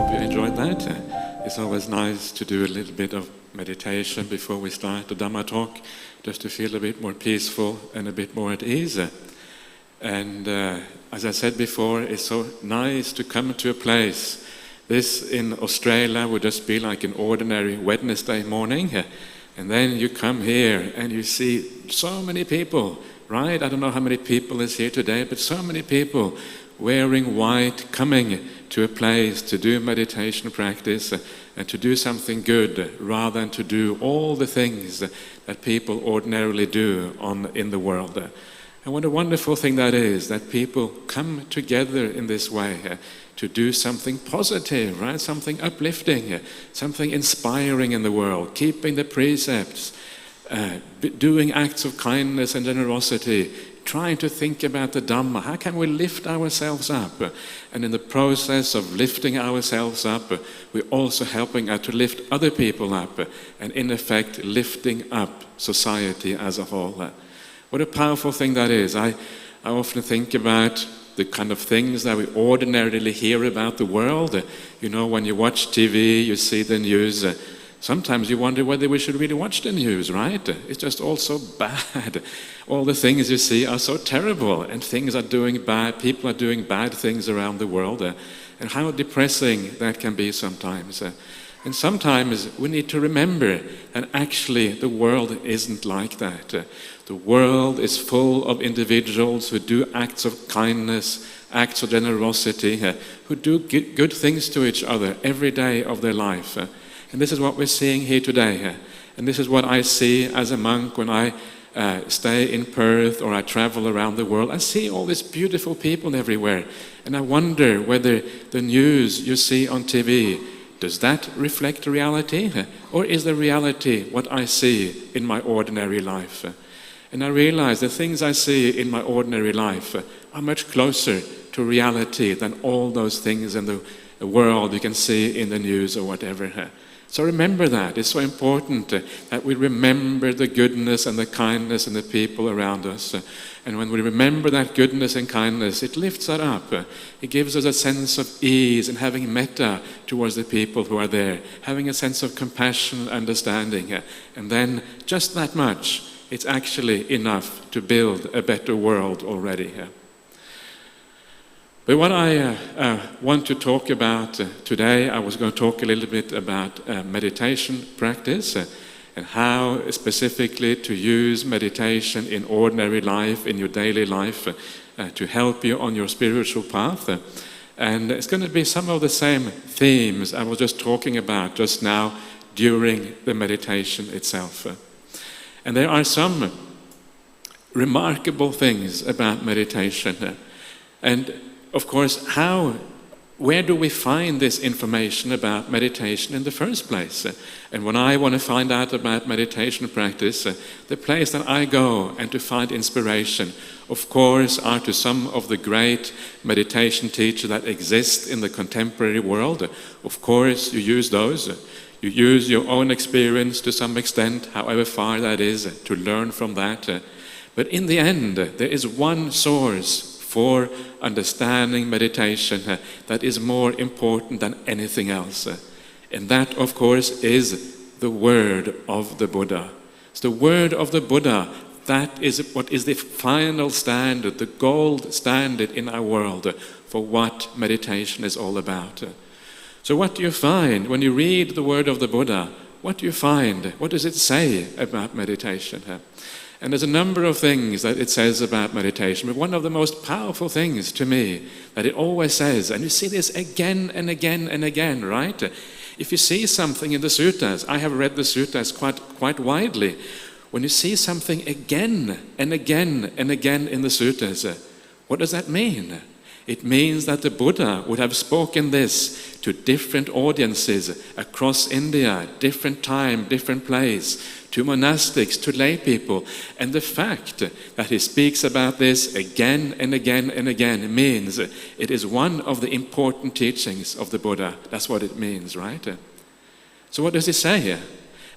hope you enjoyed that. It's always nice to do a little bit of meditation before we start the Dhamma talk, just to feel a bit more peaceful and a bit more at ease. And as I said before, it's so nice to come to a place. This in Australia would just be like an ordinary Wednesday morning. And then you come here and you see so many people, right? I don't know how many people is here today, but so many people wearing white, coming to a place to do meditation practice and to do something good rather than to do all the things that people ordinarily do in the world. And what a wonderful thing that is, that people come together in this way to do something positive, right? Something uplifting, something inspiring in the world, keeping the precepts, doing acts of kindness and generosity, trying to think about the Dhamma. How can we lift ourselves up? And in the process of lifting ourselves up, we're also helping to lift other people up, and in effect lifting up society as a whole. What a powerful thing that is. I often think about the kind of things that we ordinarily hear about the world. You know, when you watch TV, you see the news, sometimes you wonder whether we should really watch the news, right? It's just all so bad. All the things you see are so terrible, and things are doing bad, people are doing bad things around the world, and how depressing that can be sometimes. And sometimes we need to remember that actually the world isn't like that. The world is full of individuals who do acts of kindness, acts of generosity, who do good things to each other every day of their life. And this is what we're seeing here today. And this is what I see as a monk when I stay in Perth or I travel around the world. I see all these beautiful people everywhere. And I wonder whether the news you see on TV, does that reflect reality? Or is the reality what I see in my ordinary life? And I realize the things I see in my ordinary life are much closer to reality than all those things in the world you can see in the news or whatever. So remember that. It's so important that we remember the goodness and the kindness in the people around us. And when we remember that goodness and kindness, it lifts us up. It gives us a sense of ease and having metta towards the people who are there, having a sense of compassion and understanding. And then just that much, it's actually enough to build a better world already. But what I want to talk about today, I was going to talk a little bit about meditation practice and how specifically to use meditation in ordinary life, in your daily life, to help you on your spiritual path. And it's going to be some of the same themes I was just talking about just now during the meditation itself. And there are some remarkable things about meditation. And of course, where do we find this information about meditation in the first place? And when I want to find out about meditation practice, the place that I go and to find inspiration, of course, are to some of the great meditation teachers that exist in the contemporary world. Of course, you use those. You use your own experience to some extent, however far that is, to learn from that. But in the end, there is one source for understanding meditation that is more important than anything else. And that, of course, is the word of the Buddha. It's the word of the Buddha. That is what is the final standard, the gold standard in our world for what meditation is all about. So what do you find when you read the word of the Buddha? What do you find? What does it say about meditation? And there's a number of things that it says about meditation, but one of the most powerful things to me that it always says, and you see this again and again and again, right? If you see something in the suttas, I have read the suttas quite widely. When you see something again and again and again in the suttas, what does that mean? It means that the Buddha would have spoken this to different audiences across India, different time, different place, to monastics, to lay people. And the fact that he speaks about this again and again and again means it is one of the important teachings of the Buddha. That's what it means, right? So what does he say here?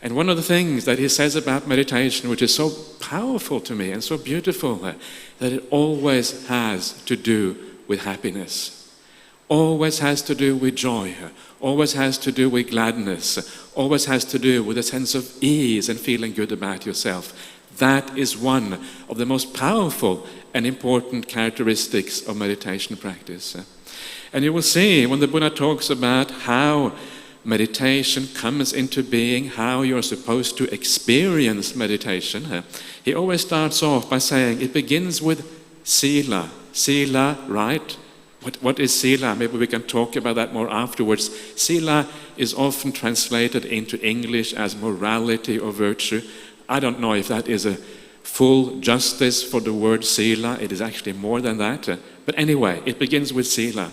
And one of the things that he says about meditation, which is so powerful to me and so beautiful, that it always has to do with happiness. always has to do with joy, always has to do with gladness, always has to do with a sense of ease and feeling good about yourself. That is one of the most powerful and important characteristics of meditation practice. And you will see when the Buddha talks about how meditation comes into being, how you're supposed to experience meditation, he always starts off by saying it begins with sila. Sila, right? What is sila? Maybe we can talk about that more afterwards. Sila is often translated into English as morality or virtue. I don't know if that is a full justice for the word sila. It is actually more than that. But anyway, it begins with sila.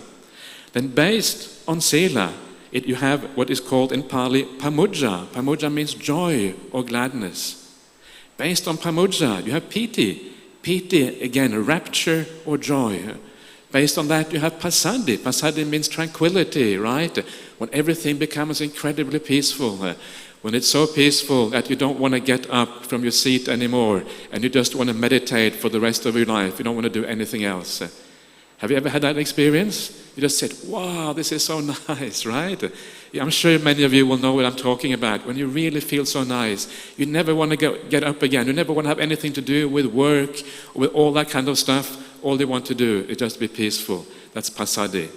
Then based on sila, you have what is called in Pali pamudja. Pamudja means joy or gladness. Based on pamudja, you have piti. Piti, again, rapture or joy. Based on that, you have passaddhi. Passaddhi means tranquility, right? When everything becomes incredibly peaceful. When it's so peaceful that you don't want to get up from your seat anymore and you just want to meditate for the rest of your life. You don't want to do anything else. Have you ever had that experience? You just said, wow, this is so nice, right? I'm sure many of you will know what I'm talking about. When you really feel so nice, you never want to get up again. You never want to have anything to do with work, with all that kind of stuff. All you want to do is just be peaceful. That's passaddhi.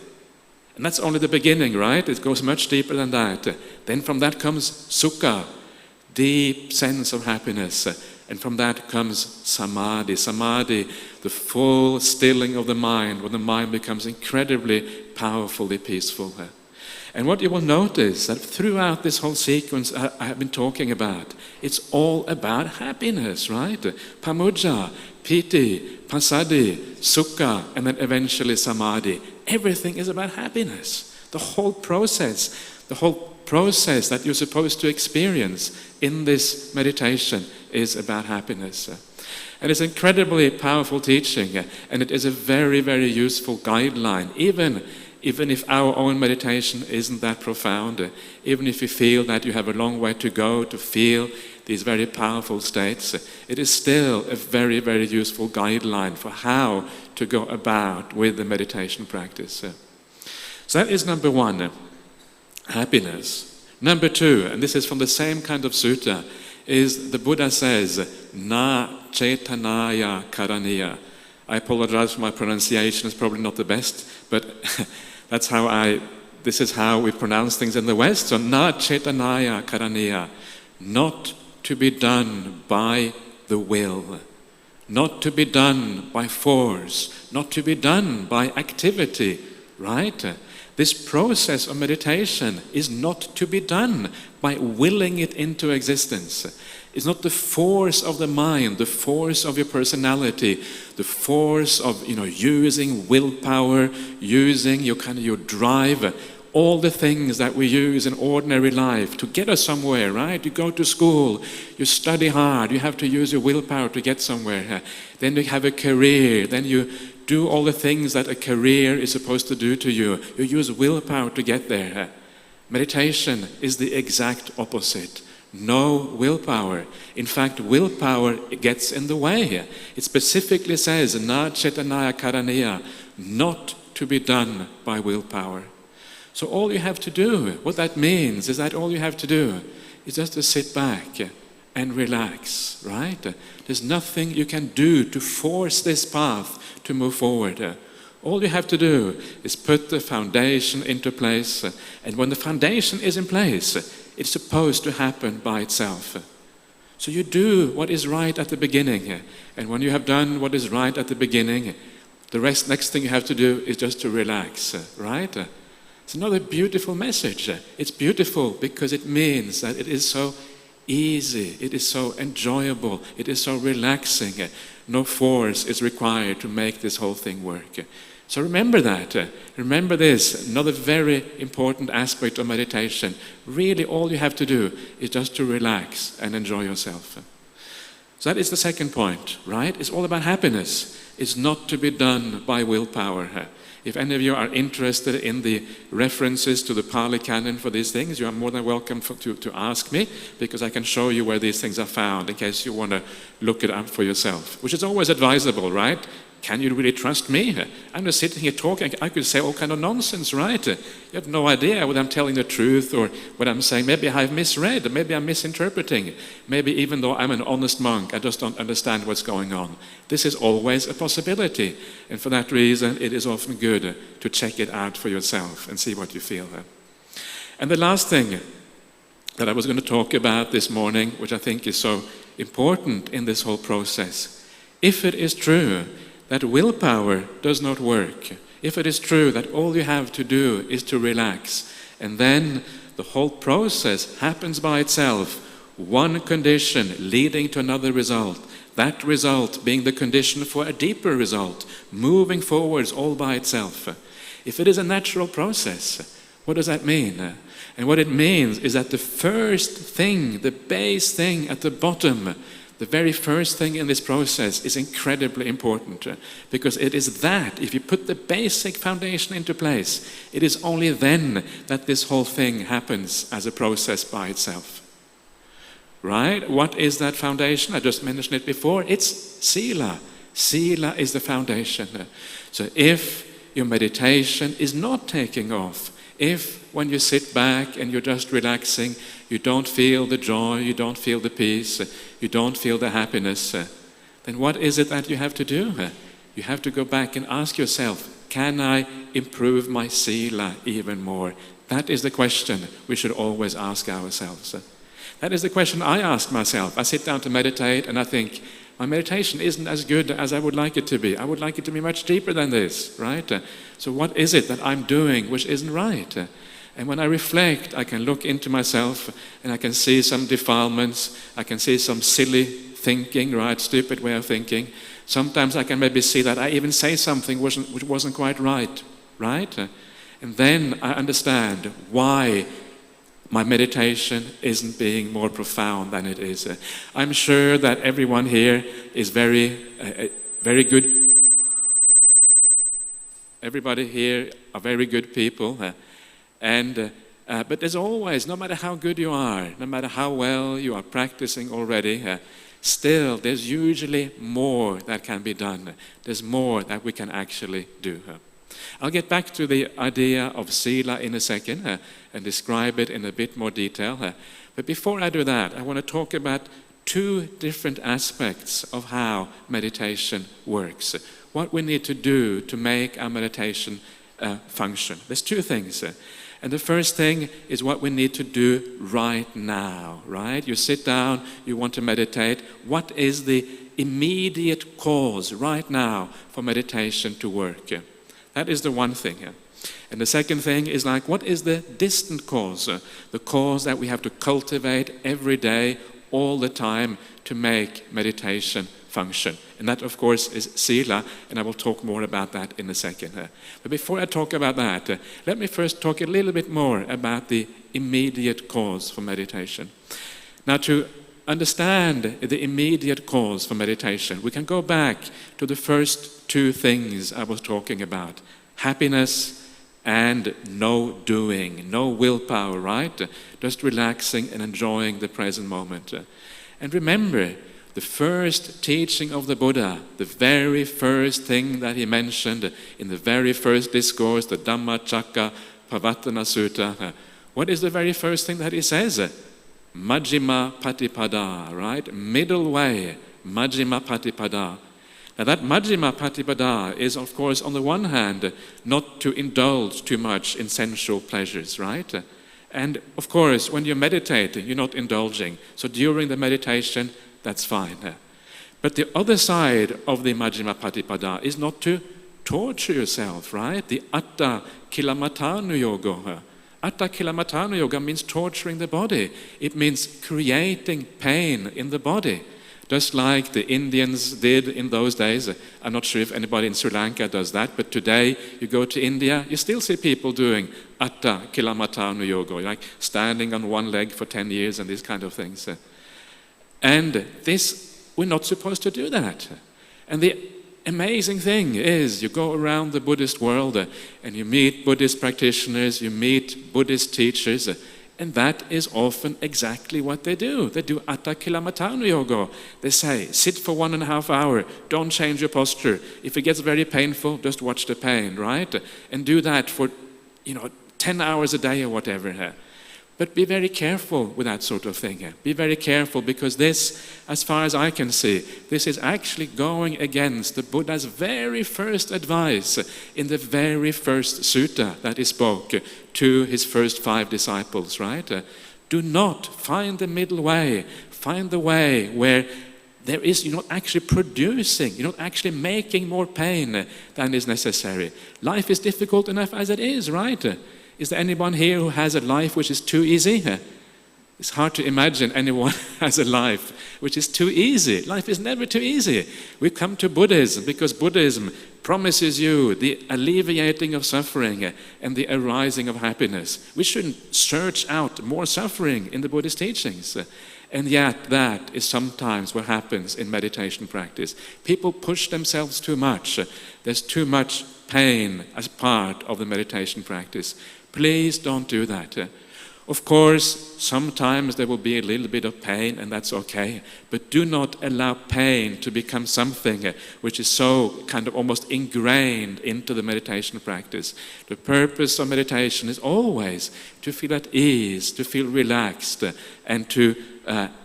And that's only the beginning, right? It goes much deeper than that. Then from that comes sukha, deep sense of happiness. And from that comes samadhi. Samadhi, the full stilling of the mind, when the mind becomes incredibly powerfully peaceful. And what you will notice that throughout this whole sequence I have been talking about, it's all about happiness, right? Pamudja, piti, passaddhi, sukha, and then eventually samadhi. Everything is about happiness. The whole process that you're supposed to experience in this meditation is about happiness. And it's incredibly powerful teaching, and it is a very, very useful guideline, even if our own meditation isn't that profound, even if you feel that you have a long way to go to feel these very powerful states, it is still a very, very useful guideline for how to go about with the meditation practice. So that is number one, happiness. Number two, and this is from the same kind of sutta, is the Buddha says, na chetanaya karaniya. I apologize for my pronunciation, it's probably not the best, but this is how we pronounce things in the West. So na chetanaya karaniya, not to be done by the will, not to be done by force, not to be done by activity, right? This process of meditation is not to be done by willing it into existence. It's not the force of the mind, the force of your personality, the force of using willpower, using your drive, all the things that we use in ordinary life to get us somewhere, right? You go to school, you study hard, you have to use your willpower to get somewhere. Then you have a career, then you do all the things that a career is supposed to do to you. You use willpower to get there. Meditation is the exact opposite. No willpower. In fact, willpower gets in the way. It specifically says, na chetanaya karaniya, not to be done by willpower. So all you have to do, what that means is that all you have to do is just to sit back and relax, right? There's nothing you can do to force this path to move forward. All you have to do is put the foundation into place, and when the foundation is in place, it's supposed to happen by itself. So you do what is right at the beginning, and when you have done what is right at the beginning, the next thing you have to do is just to relax, right? It's another beautiful message. It's beautiful because it means that it is so easy, it is so enjoyable, it is so relaxing. No force is required to make this whole thing work. So remember that. Remember this, another very important aspect of meditation. Really all you have to do is just to relax and enjoy yourself. So that is the second point, right? It's all about happiness. It's not to be done by willpower. If any of you are interested in the references to the Pali Canon for these things, you are more than welcome to ask me, because I can show you where these things are found in case you want to look it up for yourself, which is always advisable, right? can you really trust me? I'm just sitting here talking. I could say all kind of nonsense, right? You have no idea whether I'm telling the truth or what I'm saying. Maybe I've misread, maybe I'm misinterpreting. Maybe even though I'm an honest monk, I just don't understand what's going on. This is always a possibility. And for that reason, it is often good to check it out for yourself and see what you feel. And the last thing that I was going to talk about this morning, which I think is so important in this whole process. If it is true that willpower does not work, if it is true that all you have to do is to relax, and then the whole process happens by itself, one condition leading to another result, that result being the condition for a deeper result, moving forwards all by itself. If it is a natural process, what does that mean? And what it means is that the first thing, the base thing at the bottom, the very first thing in this process is incredibly important, because it is that, if you put the basic foundation into place, it is only then that this whole thing happens as a process by itself. Right? What is that foundation? I just mentioned it before. It's Sila. Sila is the foundation. So if your meditation is not taking off, if when you sit back and you're just relaxing, you don't feel the joy, you don't feel the peace, you don't feel the happiness, then what is it that you have to do? You have to go back and ask yourself, can I improve my Sila even more? That is the question we should always ask ourselves. That is the question I ask myself. I sit down to meditate and I think, my meditation isn't as good as I would like it to be. I would like it to be much deeper than this, right? So what is it that I'm doing which isn't right? And when I reflect, I can look into myself and I can see some defilements. I can see some silly thinking, right? Stupid way of thinking. Sometimes I can maybe see that I even say something which wasn't quite right? And then I understand why my meditation isn't being more profound than it is. I'm sure that everyone here is very good. Everybody here are very good people. But there's always, no matter how good you are, no matter how well you are practicing already, still there's usually more that can be done. There's more that we can actually do. I'll get back to the idea of Sila in a second and describe it in a bit more detail. But before I do that, I want to talk about two different aspects of how meditation works. What we need to do to make our meditation function. There's two things. And the first thing is what we need to do right now, right? You sit down, you want to meditate. What is the immediate cause right now for meditation to work? That is the one thing. And the second thing is like, what is the distant cause? The cause that we have to cultivate every day, all the time, to make meditation function. And that, of course, is Sila, and I will talk more about that in a second. But before I talk about that, let me first talk a little bit more about the immediate cause for meditation. Now, to understand the immediate cause for meditation, we can go back to the first two things I was talking about. Happiness and no doing, no willpower, right? Just relaxing and enjoying the present moment. And remember, the first teaching of the Buddha, the very first thing that he mentioned in the very first discourse, the Dhamma Chakka Pavatana Sutta, what is the very first thing that he says? Majjhima Patipada, right? Middle way, Majjhima Patipada. Now that Majjhima Patipada is, of course, on the one hand, not to indulge too much in sensual pleasures, right? And of course, when you're meditating, you're not indulging. So during the meditation, that's fine. But the other side of the Majjhima Patipada is not to torture yourself, right? The Atta Kilamatanu Yoga. Atta Kilamatanu Yoga means torturing the body. It means creating pain in the body. Just like the Indians did in those days. I'm not sure if anybody in Sri Lanka does that, but today you go to India, you still see people doing Atta Kilamatanu Yoga, like standing on one leg for 10 years and these kind of things. And this, we're not supposed to do that. And the amazing thing is you go around the Buddhist world and you meet Buddhist practitioners, you meet Buddhist teachers, And that is often exactly what they do. They do Atta Kilamatanu Yoga. They say, sit for 1.5 hours, don't change your posture. If it gets very painful, just watch the pain, right? And do that for, 10 hours a day or whatever. But be very careful with that sort of thing. Be very careful, because this, as far as I can see, this is actually going against the Buddha's very first advice in the very first sutta that he spoke to his first 5 disciples, right? Do not find the middle way. Find the way where you're not actually producing, you're not actually making more pain than is necessary. Life is difficult enough as it is, right? Is there anyone here who has a life which is too easy? It's hard to imagine anyone has a life which is too easy. Life is never too easy. We come to Buddhism because Buddhism promises you the alleviating of suffering and the arising of happiness. We shouldn't search out more suffering in the Buddhist teachings. And yet that is sometimes what happens in meditation practice. People push themselves too much. There's too much pain as part of the meditation practice. Please don't do that. Of course, sometimes there will be a little bit of pain, and that's okay. But do not allow pain to become something which is so kind of almost ingrained into the meditation practice. The purpose of meditation is always to feel at ease, to feel relaxed, and to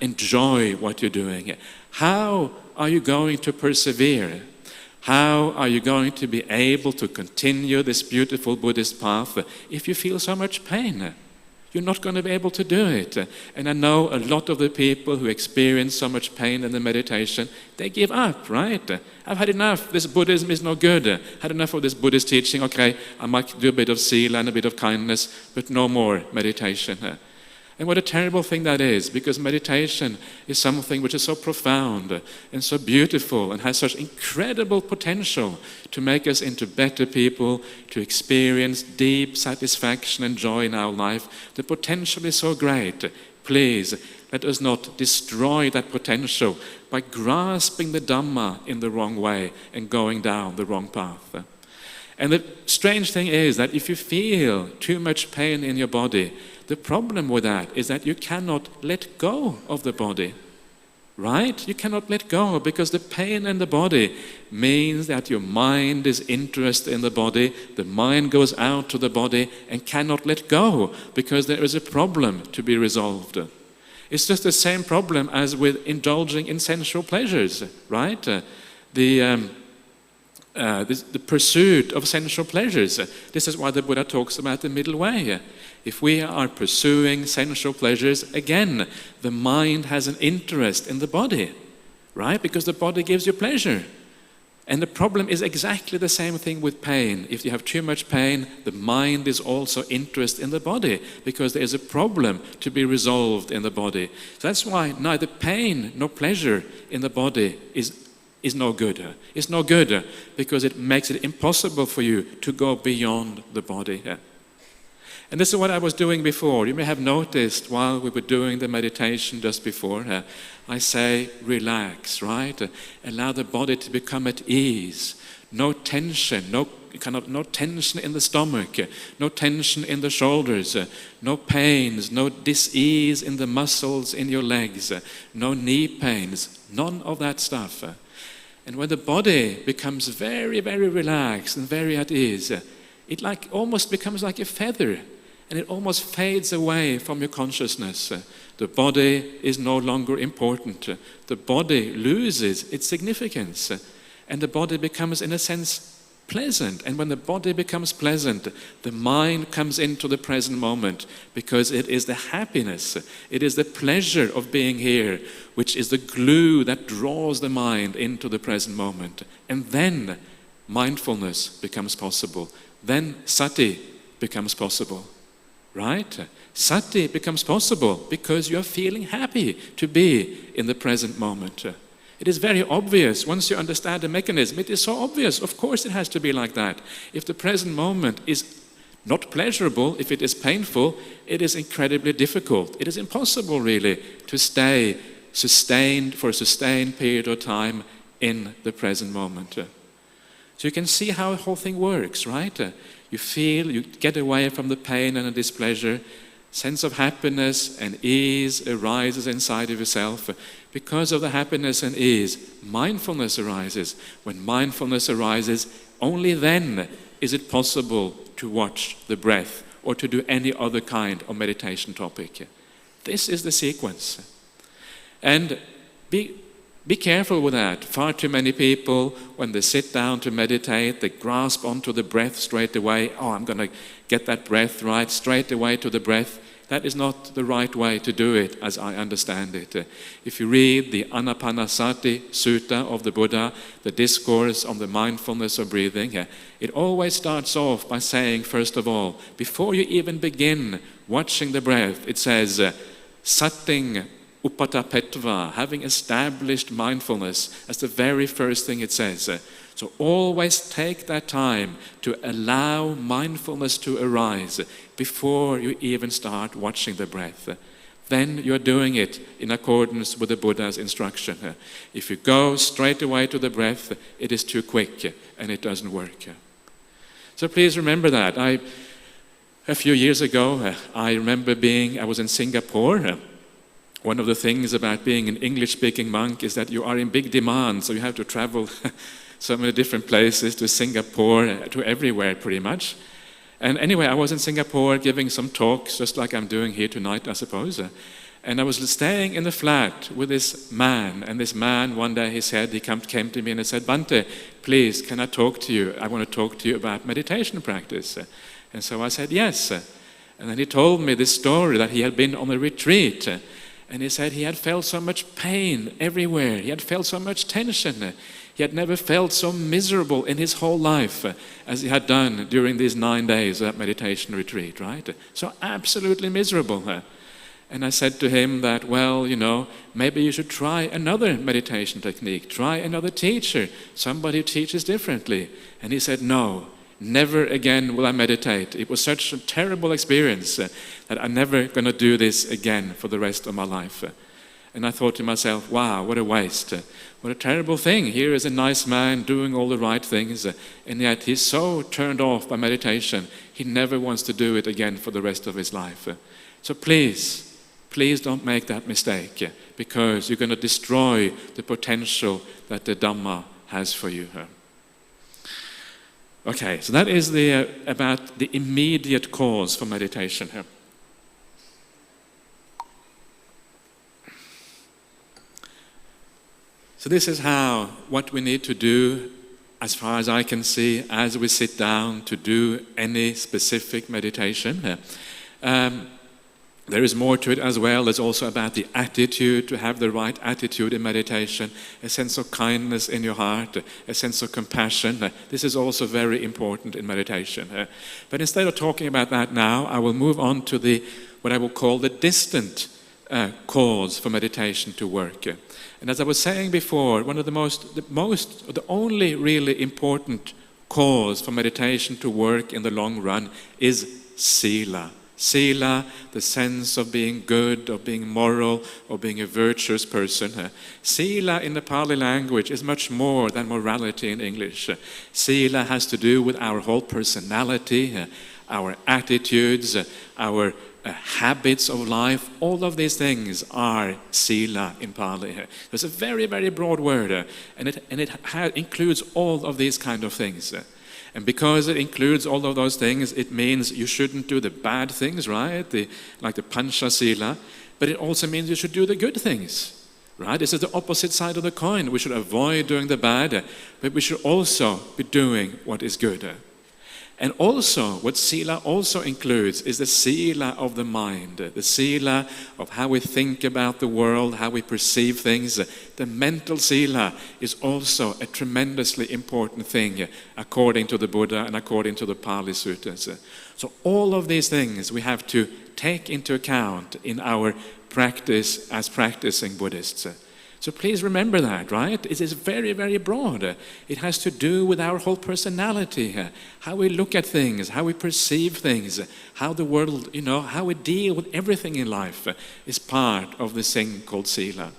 enjoy what you're doing. How are you going to persevere? How are you going to be able to continue this beautiful Buddhist path if you feel so much pain? You're not going to be able to do it. And I know a lot of the people who experience so much pain in the meditation, they give up, right? I've had enough. This Buddhism is no good. Had enough of this Buddhist teaching. Okay, I might do a bit of sila and a bit of kindness, but no more meditation. And what a terrible thing that is, because meditation is something which is so profound and so beautiful and has such incredible potential to make us into better people, to experience deep satisfaction and joy in our life. The potential is so great. Please, let us not destroy that potential by grasping the Dhamma in the wrong way and going down the wrong path. And the strange thing is that if you feel too much pain in your body, the problem with that is that you cannot let go of the body, right? You cannot let go because the pain in the body means that your mind is interested in the body. The mind goes out to the body and cannot let go because there is a problem to be resolved. It's just the same problem as with indulging in sensual pleasures, right? The pursuit of sensual pleasures. This is why the Buddha talks about the middle way. If we are pursuing sensual pleasures, again, the mind has an interest in the body, right? Because the body gives you pleasure. And the problem is exactly the same thing with pain. If you have too much pain, the mind is also interested in the body because there is a problem to be resolved in the body. So that's why neither pain nor pleasure in the body is no good. It's no good because it makes it impossible for you to go beyond the body. And this is what I was doing before. You may have noticed while we were doing the meditation just before, I say relax, right? Allow the body to become at ease. No tension, no tension in the stomach, no tension in the shoulders, no pains, no dis-ease in the muscles in your legs, no knee pains, none of that stuff. And when the body becomes very, very relaxed and very at ease, it almost becomes like a feather, and it almost fades away from your consciousness. The body is no longer important. The body loses its significance, and the body becomes, in a sense, pleasant. And when the body becomes pleasant, the mind comes into the present moment because it is the happiness, it is the pleasure of being here, which is the glue that draws the mind into the present moment. And then mindfulness becomes possible. Then sati becomes possible, right? Sati becomes possible because you are feeling happy to be in the present moment. It is very obvious. Once you understand the mechanism, it is so obvious. Of course it has to be like that. If the present moment is not pleasurable, if it is painful, it is incredibly difficult. It is impossible, really, to stay sustained for a sustained period of time in the present moment. So you can see how the whole thing works, right? You feel, you get away from the pain and the displeasure, Sense of happiness and ease arises inside of yourself. Because of the happiness and ease, mindfulness arises. When mindfulness arises, only then is it possible to watch the breath or to do any other kind of meditation topic. This is the sequence. And be careful with that. Far too many people, when they sit down to meditate, they grasp onto the breath straight away. Oh, I'm going to get that breath right, straight away to the breath. That is not the right way to do it, as I understand it. If you read the Anapanasati Sutta of the Buddha, the discourse on the mindfulness of breathing, it always starts off by saying, first of all, before you even begin watching the breath, it says, Satting Upatapetva, having established mindfulness. That's the very first thing it says. So always take that time to allow mindfulness to arise before you even start watching the breath. Then you're doing it in accordance with the Buddha's instruction. If you go straight away to the breath, it is too quick and it doesn't work. So please remember that. A few years ago, I remember I was in Singapore. One of the things about being an English-speaking monk is that you are in big demand, so you have to travel so many different places, to Singapore, to everywhere pretty much. And anyway, I was in Singapore giving some talks, just like I'm doing here tonight, I suppose. And I was staying in the flat with this man, and this man, one day he came to me and he said, Bhante, please, can I talk to you? I want to talk to you about meditation practice. And so I said, yes. And then he told me this story that he had been on a retreat. And he said he had felt so much pain everywhere. He had felt so much tension. He had never felt so miserable in his whole life as he had done during these 9 days of that meditation retreat, right? So absolutely miserable. And I said to him that, well, maybe you should try another meditation technique. Try another teacher, somebody who teaches differently. And he said, no. Never again will I meditate. It was such a terrible experience that I'm never going to do this again for the rest of my life. And I thought to myself, wow, what a waste. What a terrible thing. Here is a nice man doing all the right things, and yet he's so turned off by meditation, he never wants to do it again for the rest of his life. So please don't make that mistake, because you're going to destroy the potential that the Dhamma has for you. Okay, so that is about the immediate cause for meditation here. So this is what we need to do, as far as I can see, as we sit down to do any specific meditation. There is more to it as well. There's also about the attitude, to have the right attitude in meditation, a sense of kindness in your heart, a sense of compassion. This is also very important in meditation. But instead of talking about that now, I will move on to what I will call the distant cause for meditation to work. And as I was saying before, one of the only really important cause for meditation to work in the long run is sila. Sila, the sense of being good, of being moral, of being a virtuous person. Sila in the Pali language is much more than morality in English. Sila has to do with our whole personality, our attitudes, our habits of life. All of these things are sila in Pali. It's a very, very broad word, and it includes all of these kind of things. And because it includes all of those things, it means you shouldn't do the bad things, right? Like the pancha sila. But it also means you should do the good things, right? This is the opposite side of the coin. We should avoid doing the bad, but we should also be doing what is good. And also, what sila also includes is the sila of the mind, the sila of how we think about the world, how we perceive things. The mental sila is also a tremendously important thing, according to the Buddha and according to the Pali Suttas. So all of these things we have to take into account in our practice as practicing Buddhists. So please remember that, right? It is very, very broad. It has to do with our whole personality, how we look at things, how we perceive things, how the world, how we deal with everything in life is part of this thing called sila.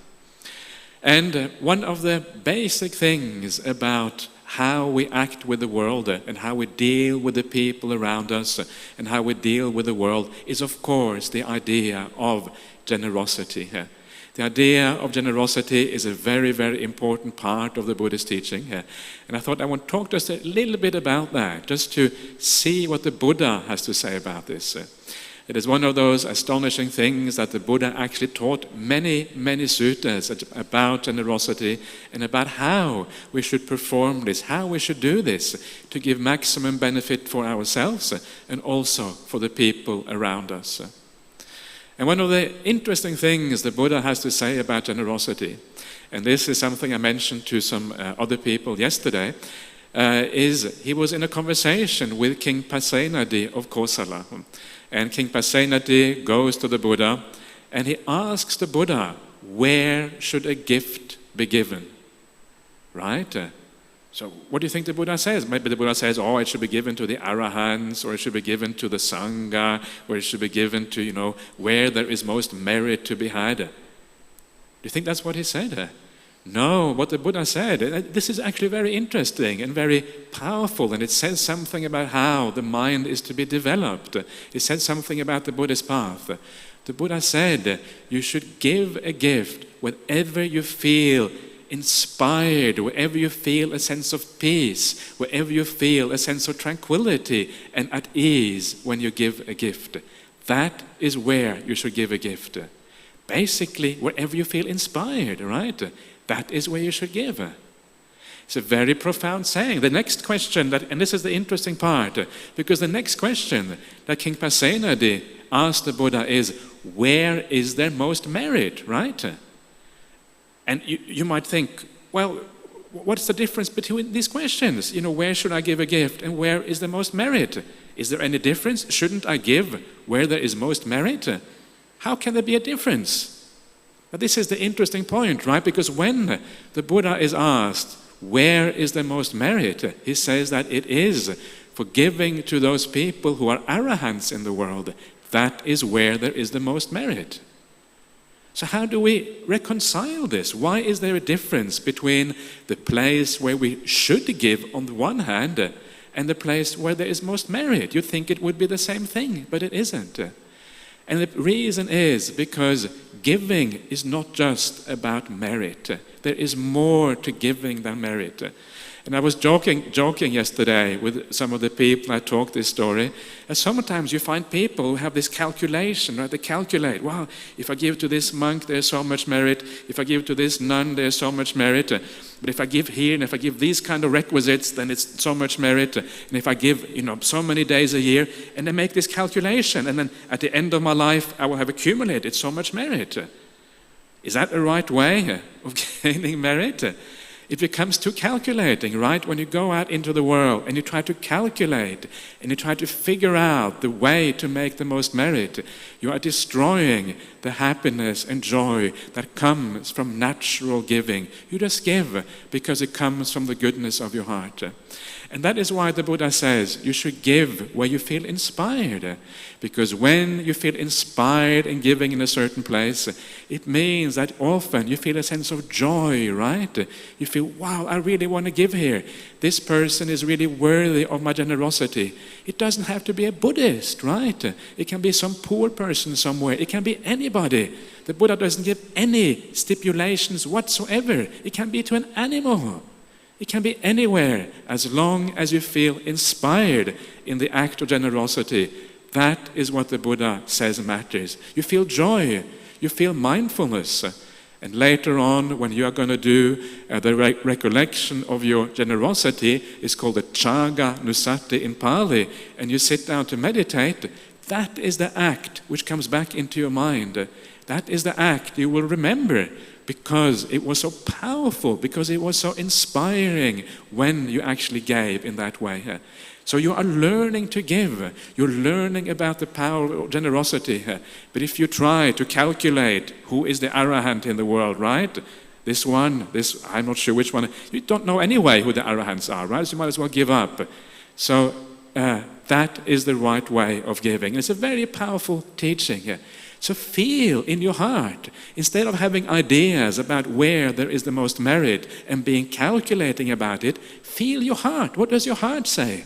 And one of the basic things about how we act with the world and how we deal with the people around us and how we deal with the world is, of course, the idea of generosity. The idea of generosity is a very, very important part of the Buddhist teaching. And I thought I would talk just a little bit about that, just to see what the Buddha has to say about this. It is one of those astonishing things that the Buddha actually taught many, many suttas about generosity and about how we should perform this, how we should do this to give maximum benefit for ourselves and also for the people around us. And one of the interesting things the Buddha has to say about generosity, and this is something I mentioned to some other people yesterday, is he was in a conversation with King Pasenadi of Kosala. And King Pasenadi goes to the Buddha and he asks the Buddha, where should a gift be given? Right? So what do you think the Buddha says? Maybe the Buddha says, it should be given to the Arahants, or it should be given to the Sangha, or it should be given to, where there is most merit to be had. Do you think that's what he said? No, what the Buddha said, this is actually very interesting and very powerful, and it says something about how the mind is to be developed. It says something about the Buddhist path. The Buddha said, you should give a gift wherever you feel inspired, wherever you feel a sense of peace, wherever you feel a sense of tranquility and at ease when you give a gift. That is where you should give a gift. Basically, wherever you feel inspired, right? That is where you should give. It's a very profound saying. The next question, and this is the interesting part, because the next question that King Pasenadi asked the Buddha is, where is there most merit, right? And you might think, well, what's the difference between these questions? Where should I give a gift and where is the most merit? Is there any difference? Shouldn't I give where there is most merit? How can there be a difference? But this is the interesting point, right? Because when the Buddha is asked, where is the most merit? He says that it is for giving to those people who are arahants in the world. That is where there is the most merit. So how do we reconcile this? Why is there a difference between the place where we should give on the one hand and the place where there is most merit? You'd think it would be the same thing, but it isn't. And the reason is because giving is not just about merit. There is more to giving than merit. And I was joking yesterday with some of the people I talked this story. And sometimes you find people who have this calculation, right? They calculate, wow, if I give to this monk, there's so much merit. If I give to this nun, there's so much merit. But if I give here and if I give these kind of requisites, then it's so much merit. And if I give, so many days a year, and they make this calculation, and then at the end of my life, I will have accumulated so much merit. Is that the right way of gaining merit? It becomes too calculating, right? When you go out into the world and you try to calculate and you try to figure out the way to make the most merit, you are destroying the happiness and joy that comes from natural giving. You just give because it comes from the goodness of your heart. And that is why the Buddha says you should give where you feel inspired. Because when you feel inspired in giving in a certain place, it means that often you feel a sense of joy, right? You feel, wow, I really want to give here. This person is really worthy of my generosity. It doesn't have to be a Buddhist, right? It can be some poor person somewhere. It can be anybody. The Buddha doesn't give any stipulations whatsoever. It can be to an animal. It can be anywhere as long as you feel inspired in the act of generosity. That is what the Buddha says matters. You feel joy, you feel mindfulness. And later on, when you are going to do the recollection of your generosity, it's called the Chaga Nusati in Pali, and you sit down to meditate, that is the act which comes back into your mind. That is the act you will remember, because it was so powerful, because it was so inspiring when you actually gave in that way. So you are learning to give. You're learning about the power of generosity. But if you try to calculate who is the arahant in the world, right? This one, this, I'm not sure which one. You don't know anyway who the arahants are, right? So you might as well give up. So That is the right way of giving. It's a very powerful teaching here. So feel in your heart, instead of having ideas about where there is the most merit and being calculating about it, feel your heart. What does your heart say?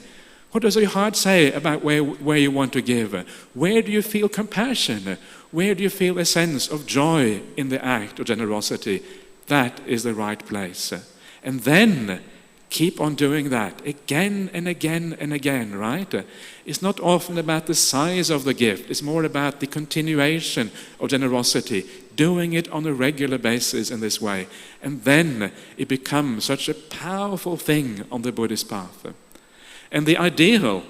What does your heart say about where you want to give? Where do you feel compassion? Where do you feel a sense of joy in the act of generosity? That is the right place. And then keep on doing that again and again and again, right? It's not often about the size of the gift. It's more about the continuation of generosity, doing it on a regular basis in this way. And then it becomes such a powerful thing on the Buddhist path. And the ideal,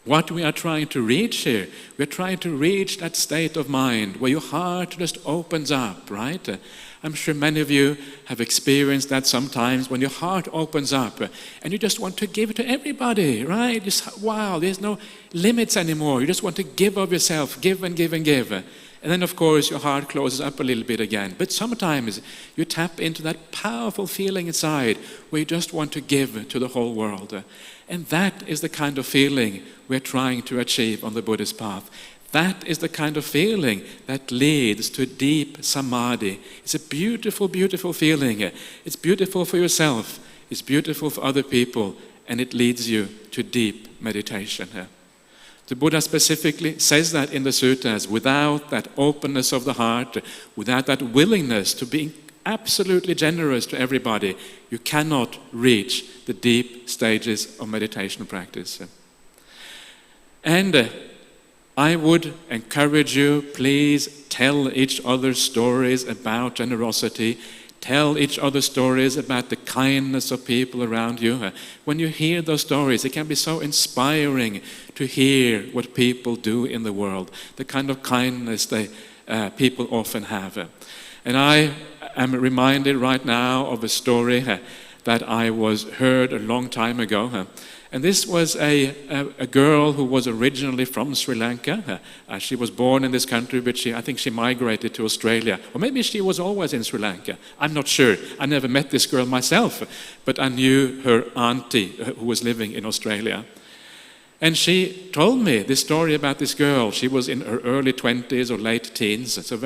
what we are trying to reach here, we're trying to reach that state of mind where your heart just opens up, right? I'm sure many of you have experienced that sometimes when your heart opens up and you just want to give to everybody, right? Just, wow, there's no limits anymore. You just want to give of yourself, give and give and give. And then, of course, your heart closes up a little bit again. But sometimes you tap into that powerful feeling inside where you just want to give to the whole world. And that is the kind of feeling we're trying to achieve on the Buddhist path. That is the kind of feeling that leads to deep samadhi. It's a beautiful, beautiful feeling. It's beautiful for yourself. It's beautiful for other people. And it leads you to deep meditation. The Buddha specifically says that in the suttas. Without that openness of the heart, without that willingness to be absolutely generous to everybody, you cannot reach the deep stages of meditation practice. And I would encourage you, please tell each other stories about generosity. Tell each other stories about the kindness of people around you. When you hear those stories, it can be so inspiring to hear what people do in the world, the kind of kindness people often have. And I am reminded right now of a story that I heard a long time ago. And this was a girl who was originally from Sri Lanka. She was born in this country, but I think she migrated to Australia. Or maybe she was always in Sri Lanka. I'm not sure. I never met this girl myself, but I knew her auntie who was living in Australia. And she told me this story about this girl. She was in her early 20s or late teens, so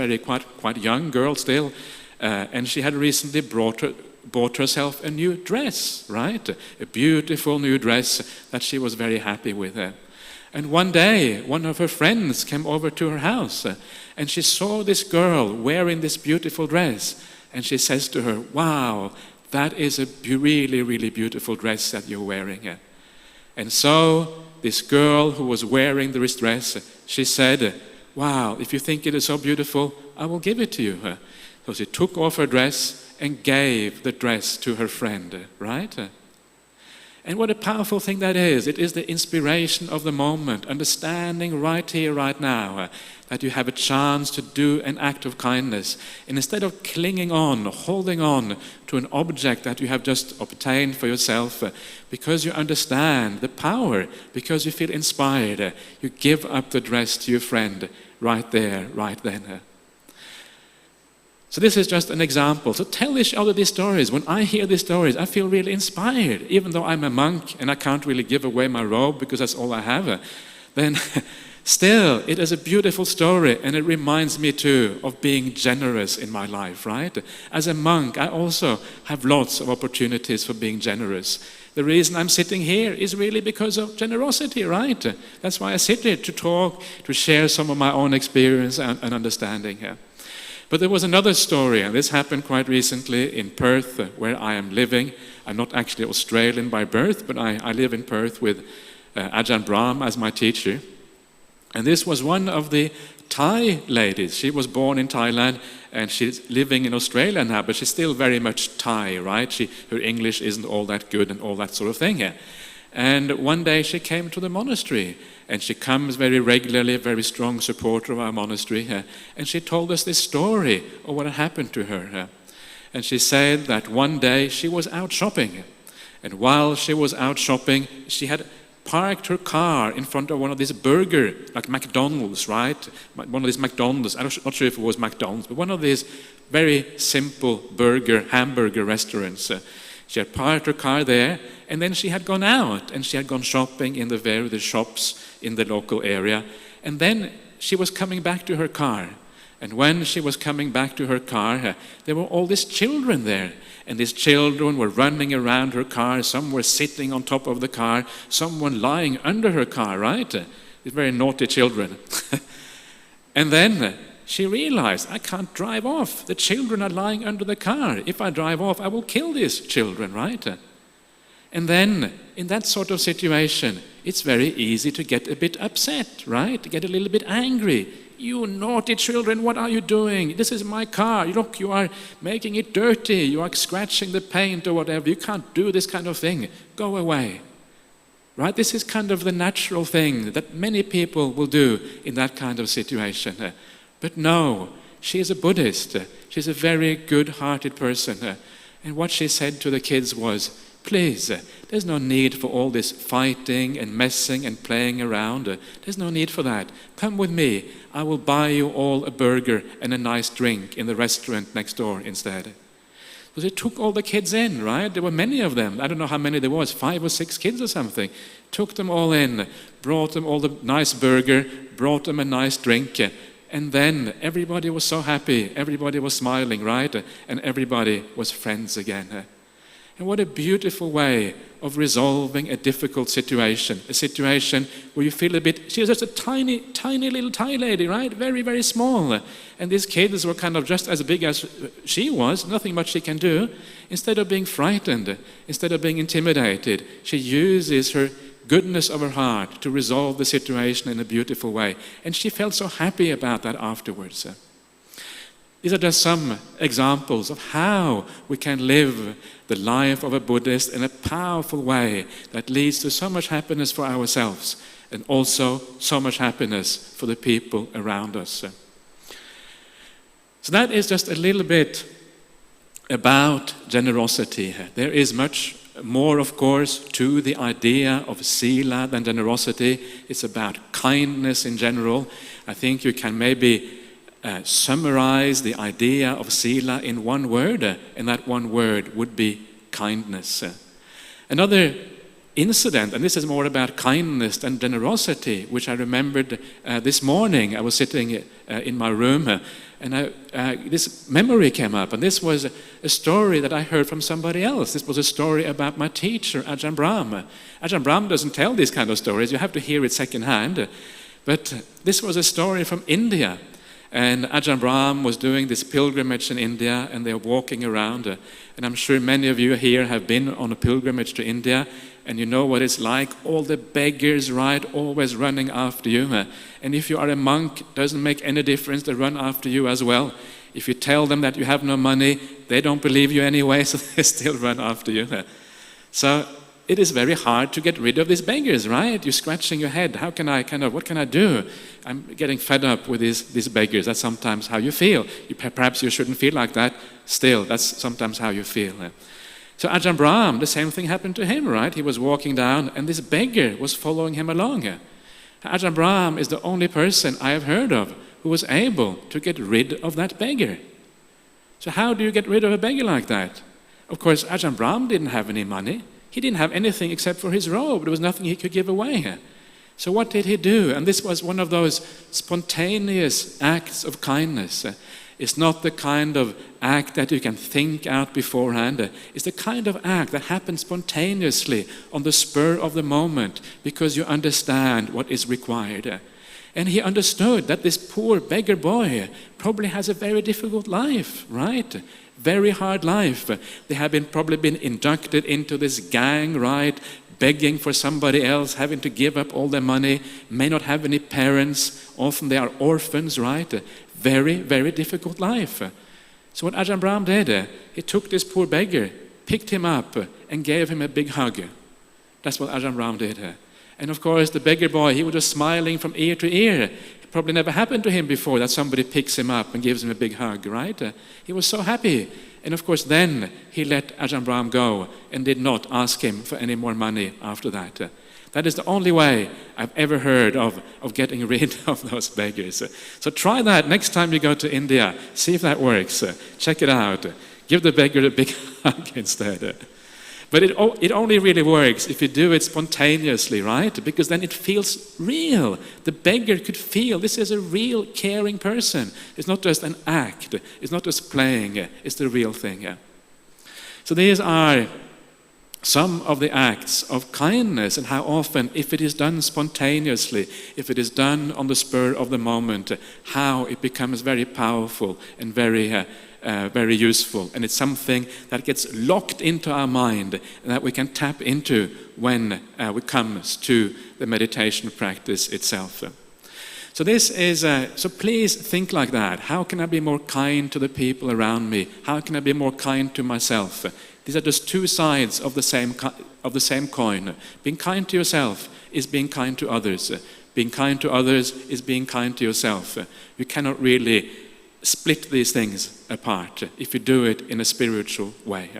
quite young girl still. And she had recently bought herself a new dress, right? A beautiful new dress that she was very happy with. And one day, one of her friends came over to her house and she saw this girl wearing this beautiful dress. And she says to her, wow, that is a really, really beautiful dress that you're wearing. And so this girl who was wearing this dress, she said, wow, if you think it is so beautiful, I will give it to you. So she took off her dress and gave the dress to her friend, right? And what a powerful thing that is. It is the inspiration of the moment, understanding right here, right now, that you have a chance to do an act of kindness. And instead of clinging on, holding on to an object that you have just obtained for yourself, because you understand the power, because you feel inspired, you give up the dress to your friend right there, right then. So this is just an example. So tell each other these stories. When I hear these stories, I feel really inspired. Even though I'm a monk and I can't really give away my robe because that's all I have, then still it is a beautiful story, and it reminds me too of being generous in my life, right? As a monk, I also have lots of opportunities for being generous. The reason I'm sitting here is really because of generosity, right? That's why I sit here, to talk, to share some of my own experience and understanding here. But there was another story, and this happened quite recently in Perth, where I am living. I'm not actually Australian by birth, but I live in Perth with Ajahn Brahmali as my teacher. And this was one of the Thai ladies. She was born in Thailand, and she's living in Australia now, but she's still very much Thai, right? Her English isn't all that good and all that sort of thing. And one day she came to the monastery, and she comes very regularly, a very strong supporter of our monastery. And she told us this story of what had happened to her. And she said that one day she was out shopping. And while she was out shopping, she had parked her car in front of one of these burger, like McDonald's, right? One of these McDonald's, I'm not sure if it was McDonald's, but one of these very simple hamburger restaurants. She had parked her car there, And then she had gone out and she had gone shopping in the various shops in the local area. And then she was coming back to her car. And when she was coming back to her car, there were all these children there. And these children were running around her car. Some were sitting on top of the car. Some were lying under her car, right? These very naughty children. And then she realized, I can't drive off. The children are lying under the car. If I drive off, I will kill these children, right? And then, in that sort of situation, it's very easy to get a bit upset, right? To get a little bit angry. You naughty children, what are you doing? This is my car. Look, you are making it dirty. You are scratching the paint or whatever. You can't do this kind of thing. Go away. Right? This is kind of the natural thing that many people will do in that kind of situation. But no, she is a Buddhist. She's a very good-hearted person. And what she said to the kids was, please, there's no need for all this fighting and messing and playing around. There's no need for that. Come with me. I will buy you all a burger and a nice drink in the restaurant next door instead. So they took all the kids in, right? There were many of them. I don't know how many there was, 5 or 6 kids or something. Took them all in, brought them all the nice burger, brought them a nice drink. And then everybody was so happy. Everybody was smiling, right? And everybody was friends again. And what a beautiful way of resolving a difficult situation. A situation where you feel a bit, she was just a tiny, tiny little Thai lady, right? Very, very small. And these kids were kind of just as big as she was, nothing much she can do. Instead of being frightened, instead of being intimidated, she uses her goodness of her heart to resolve the situation in a beautiful way. And she felt so happy about that afterwards. These are just some examples of how we can live the life of a Buddhist in a powerful way that leads to so much happiness for ourselves and also so much happiness for the people around us. So that is just a little bit about generosity. There is much more, of course, to the idea of sila than generosity. It's about kindness in general. I think you can maybe summarize the idea of sila in one word, and that one word would be kindness. Another incident, and this is more about kindness than generosity, which I remembered this morning. I was sitting in my room, and this memory came up, and this was a story that I heard from somebody else. This was a story about my teacher, Ajahn Brahmali. Ajahn Brahmali doesn't tell these kind of stories. You have to hear it secondhand. But this was a story from India. And Ajahn Brahmali was doing this pilgrimage in India, and they're walking around. And I'm sure many of you here have been on a pilgrimage to India, and you know what it's like. All the beggars, right, always running after you. And if you are a monk, it doesn't make any difference. They run after you as well. If you tell them that you have no money, they don't believe you anyway, so they still run after you. So it is very hard to get rid of these beggars, right? You're scratching your head. How can I what can I do? I'm getting fed up with these beggars. That's sometimes how you feel. Perhaps you shouldn't feel like that. Still, that's sometimes how you feel. So Ajahn Brahmali, the same thing happened to him, right? He was walking down, and this beggar was following him along. Ajahn Brahmali is the only person I have heard of who was able to get rid of that beggar. So how do you get rid of a beggar like that? Of course, Ajahn Brahmali didn't have any money. He didn't have anything except for his robe. There was nothing he could give away. So what did he do? And this was one of those spontaneous acts of kindness. It's not the kind of act that you can think out beforehand. It's the kind of act that happens spontaneously on the spur of the moment because you understand what is required. And he understood that this poor beggar boy probably has a very difficult life, right? Very hard life. They have probably been inducted into this gang, right? Begging for somebody else, having to give up all their money, may not have any parents. Often they are orphans, right? Very, very difficult life. So what Ajahn Brahmali did, he took this poor beggar, picked him up, and gave him a big hug. That's what Ajahn Brahmali did. And of course, the beggar boy, he was just smiling from ear to ear. It probably never happened to him before that somebody picks him up and gives him a big hug, right? He was so happy. And of course, then he let Ajahn Brahmali go and did not ask him for any more money after that. That is the only way I've ever heard of getting rid of those beggars. So try that next time you go to India. See if that works. Check it out. Give the beggar a big hug instead. But it only really works if you do it spontaneously, right? Because then it feels real. The beggar could feel this is a real caring person. It's not just an act. It's not just playing. It's the real thing. So these are some of the acts of kindness, and how often, if it is done spontaneously, if it is done on the spur of the moment, how it becomes very powerful and very useful. And it's something that gets locked into our mind and that we can tap into when it comes to the meditation practice itself. So this is, so please think like that. How can I be more kind to the people around me? How can I be more kind to myself? These are just two sides of the same coin. Being kind to yourself is being kind to others. Being kind to others is being kind to yourself. You cannot really split these things apart if you do it in a spiritual way.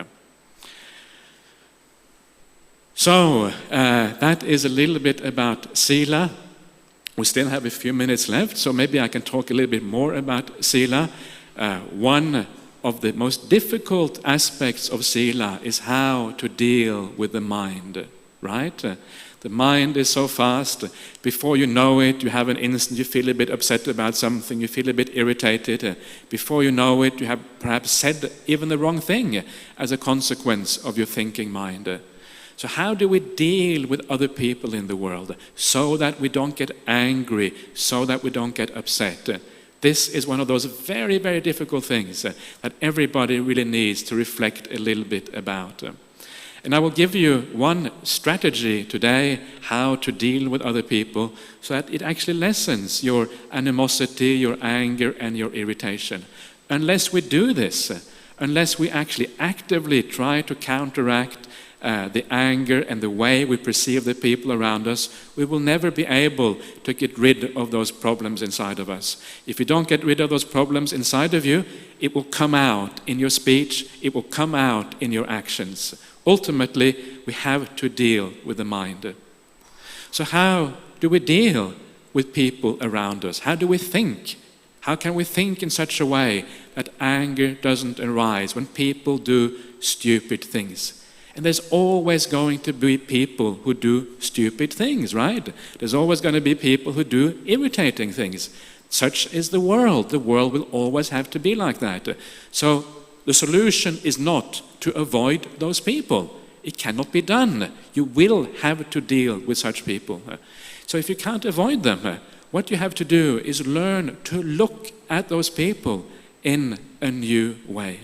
So that is a little bit about Sila. We still have a few minutes left, so maybe I can talk a little bit more about Sila. One of the most difficult aspects of Sila is how to deal with the mind, right? The mind is so fast. Before you know it, you have an instant, you feel a bit upset about something, you feel a bit irritated. Before you know it, you have perhaps said even the wrong thing as a consequence of your thinking mind. So how do we deal with other people in the world so that we don't get angry, so that we don't get upset? This is one of those very, very difficult things that everybody really needs to reflect a little bit about. And I will give you one strategy today how to deal with other people so that it actually lessens your animosity, your anger, and your irritation. Unless we do this, unless we actually actively try to counteract the anger and the way we perceive the people around us, we will never be able to get rid of those problems inside of us. If you don't get rid of those problems inside of you, it will come out in your speech, it will come out in your actions. Ultimately, we have to deal with the mind. So how do we deal with people around us? How do we think? How can we think in such a way that anger doesn't arise when people do stupid things? And there's always going to be people who do stupid things, right? There's always going to be people who do irritating things. Such is the world. The world will always have to be like that. So the solution is not to avoid those people. It cannot be done. You will have to deal with such people. So if you can't avoid them, what you have to do is learn to look at those people in a new way.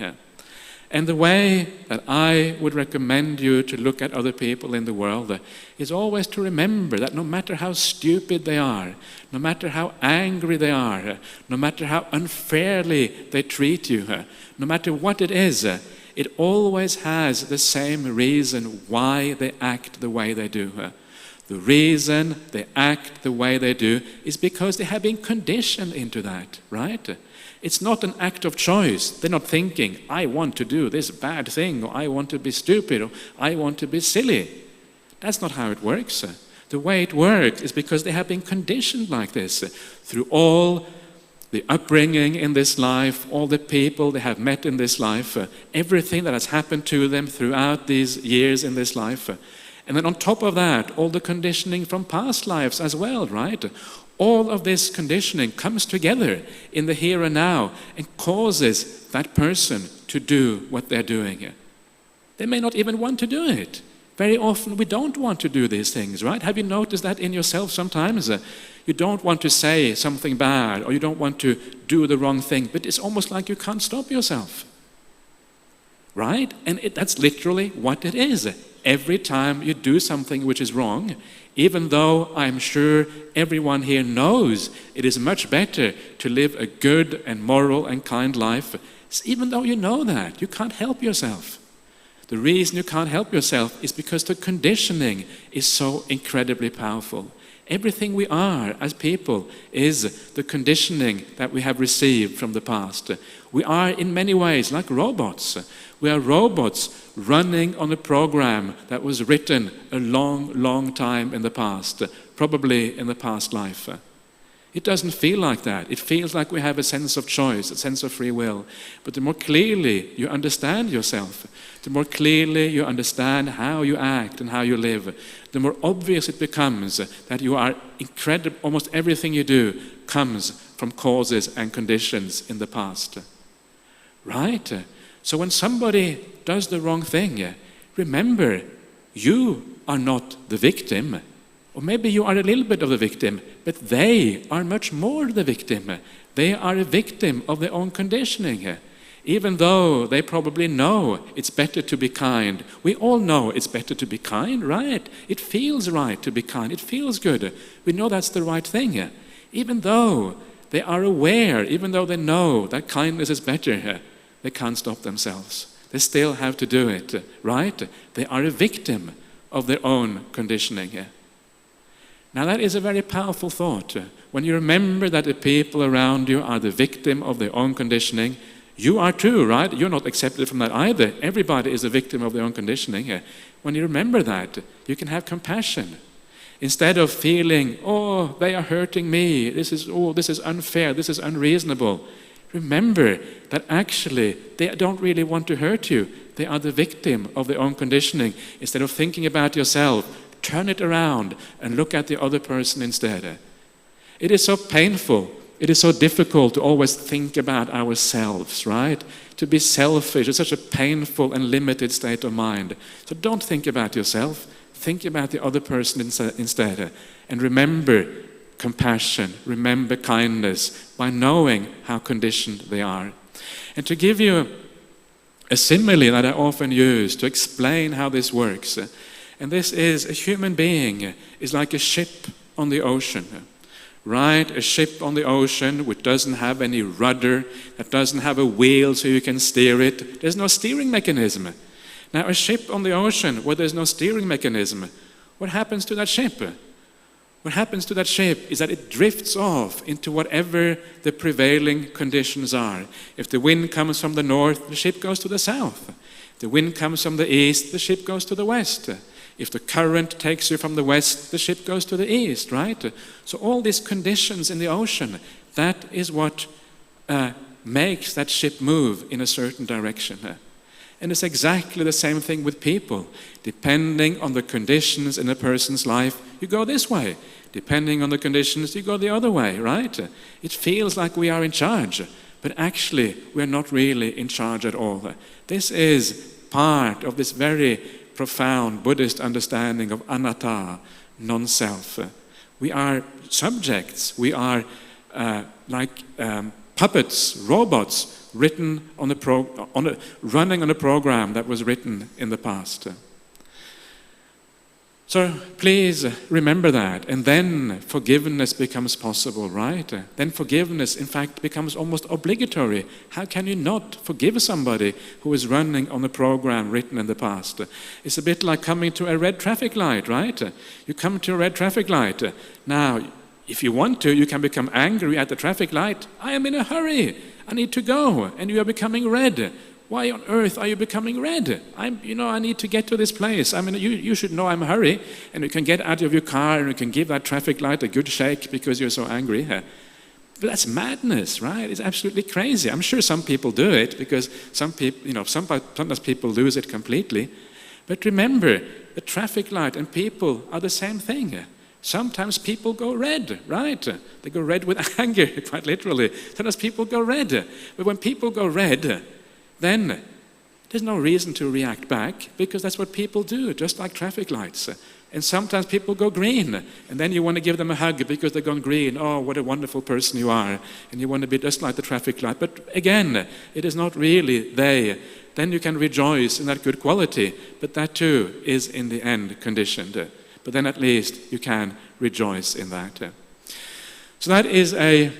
And the way that I would recommend you to look at other people in the world is always to remember that no matter how stupid they are, no matter how angry they are, no matter how unfairly they treat you, no matter what it is, it always has the same reason why they act the way they do. The reason they act the way they do is because they have been conditioned into that, right? It's not an act of choice. They're not thinking, I want to do this bad thing, or I want to be stupid, or I want to be silly. That's not how it works. The way it works is because they have been conditioned like this through all the upbringing in this life, all the people they have met in this life, everything that has happened to them throughout these years in this life. And then on top of that, all the conditioning from past lives as well, right? All of this conditioning comes together in the here and now and causes that person to do what they're doing. They may not even want to do it. Very often we don't want to do these things, right? Have you noticed that in yourself sometimes? You don't want to say something bad or you don't want to do the wrong thing, but it's almost like you can't stop yourself. Right? And that's literally what it is. Every time you do something which is wrong, even though I'm sure everyone here knows it is much better to live a good and moral and kind life, even though you know that, you can't help yourself. The reason you can't help yourself is because the conditioning is so incredibly powerful. Everything we are as people is the conditioning that we have received from the past. We are in many ways like robots. We are robots running on a program that was written a long, long time in the past, probably in the past life. It doesn't feel like that. It feels like we have a sense of choice, a sense of free will. But the more clearly you understand yourself, the more clearly you understand how you act and how you live, the more obvious it becomes that you are incredible. Almost everything you do comes from causes and conditions in the past. Right? So when somebody does the wrong thing, remember, you are not the victim. Or maybe you are a little bit of the victim, but they are much more the victim. They are a victim of their own conditioning. Even though they probably know it's better to be kind. We all know it's better to be kind, right? It feels right to be kind. It feels good. We know that's the right thing. Even though they are aware, even though they know that kindness is better, they can't stop themselves. They still have to do it, right? They are a victim of their own conditioning. Now that is a very powerful thought. When you remember that the people around you are the victim of their own conditioning, you are too, right? You're not accepted from that either. Everybody is a victim of their own conditioning. When you remember that, you can have compassion. Instead of feeling, oh, they are hurting me, this is unfair, this is unreasonable. Remember that actually they don't really want to hurt you. They are the victim of their own conditioning. Instead of thinking about yourself, turn it around and look at the other person instead. It is so painful. It is so difficult to always think about ourselves, right? To be selfish is such a painful and limited state of mind. So don't think about yourself. Think about the other person instead. And remember compassion, remember kindness by knowing how conditioned they are. And to give you a simile that I often use to explain how this works, and this is a human being is like a ship on the ocean. Right, a ship on the ocean which doesn't have any rudder, that doesn't have a wheel so you can steer it. There's no steering mechanism. Now a ship on the ocean where there's no steering mechanism, what happens to that ship? What happens to that ship is that it drifts off into whatever the prevailing conditions are. If the wind comes from the north, the ship goes to the south. If the wind comes from the east, the ship goes to the west. If the current takes you from the west, the ship goes to the east, right? So all these conditions in the ocean, that is what makes that ship move in a certain direction. And it's exactly the same thing with people. Depending on the conditions in a person's life, you go this way. Depending on the conditions, you go the other way, right? It feels like we are in charge, but actually we're not really in charge at all. This is part of this very profound Buddhist understanding of anatta, non-self. We are subjects. We are like puppets, robots, running on a program that was written in the past. So please remember that, and then forgiveness becomes possible, right? Then forgiveness, in fact, becomes almost obligatory. How can you not forgive somebody who is running on a program written in the past? It's a bit like coming to a red traffic light, right? You come to a red traffic light. Now, if you want to, you can become angry at the traffic light. I am in a hurry. I need to go, and you are becoming red. Why on earth are you becoming red? I need to get to this place. I mean, you should know I'm in a hurry, and you can get out of your car and you can give that traffic light a good shake because you're so angry. But that's madness, right? It's absolutely crazy. I'm sure some people do it because some people, sometimes people lose it completely. But remember, the traffic light and people are the same thing. Sometimes people go red, right? They go red with anger, quite literally. Sometimes people go red. But when people go red, then there's no reason to react back because that's what people do, just like traffic lights. And sometimes people go green, and then you want to give them a hug because they've gone green. Oh, what a wonderful person you are. And you want to be just like the traffic light. But again, it is not really they. Then you can rejoice in that good quality, but that too is in the end conditioned. But then at least you can rejoice in that. So that is a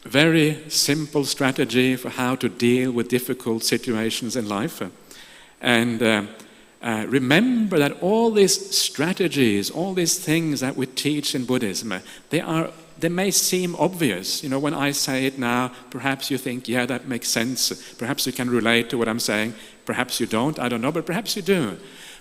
very simple strategy for how to deal with difficult situations in life. And remember that all these strategies, all these things that we teach in Buddhism, they may seem obvious. When I say it now, perhaps you think, yeah, that makes sense. Perhaps you can relate to what I'm saying. Perhaps you don't, I don't know, but perhaps you do.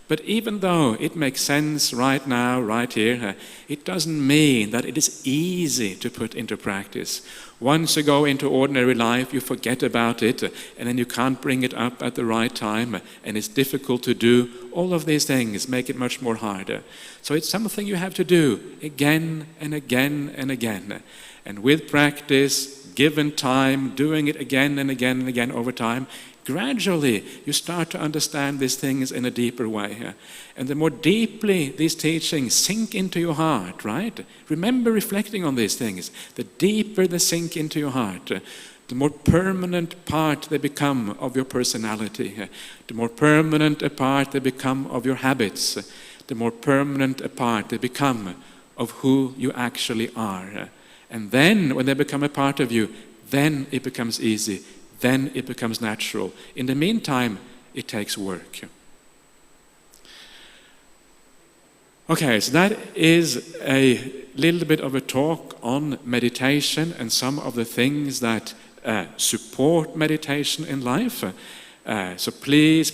But even though it makes sense right now, right here, it doesn't mean that it is easy to put into practice. Once you go into ordinary life, you forget about it, and then you can't bring it up at the right time, and it's difficult to do. All of these things make it much more harder. So it's something you have to do again and again and again. And with practice, given time, doing it again and again and again over time, gradually you start to understand these things in a deeper way. And the more deeply these teachings sink into your heart, right? Remember reflecting on these things. The deeper they sink into your heart, the more permanent part they become of your personality. The more permanent a part they become of your habits. The more permanent a part they become of who you actually are. And then when they become a part of you, then it becomes easy. Then it becomes natural. In the meantime, it takes work. Okay, so that is a little bit of a talk on meditation and some of the things that support meditation in life. So please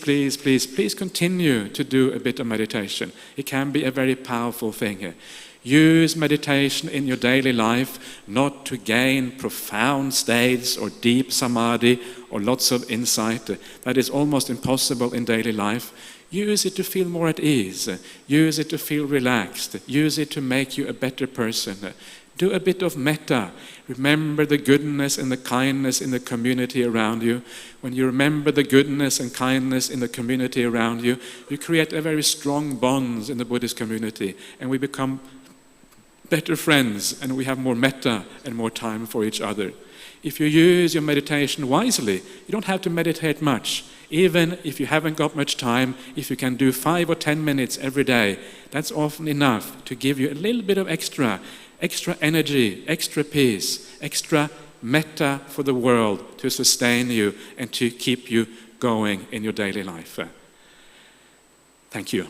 continue to do a bit of meditation. It can be a very powerful thing. Use meditation in your daily life not to gain profound states or deep samadhi or lots of insight. That is almost impossible in daily life. Use it to feel more at ease. Use it to feel relaxed. Use it to make you a better person. Do a bit of metta. Remember the goodness and the kindness in the community around you. When you remember the goodness and kindness in the community around you, you create a very strong bonds in the Buddhist community, and we become better friends, and we have more metta and more time for each other. If you use your meditation wisely, you don't have to meditate much. Even if you haven't got much time, if you can do 5 or 10 minutes every day, that's often enough to give you a little bit of extra energy, extra peace, extra metta for the world to sustain you and to keep you going in your daily life. Thank you.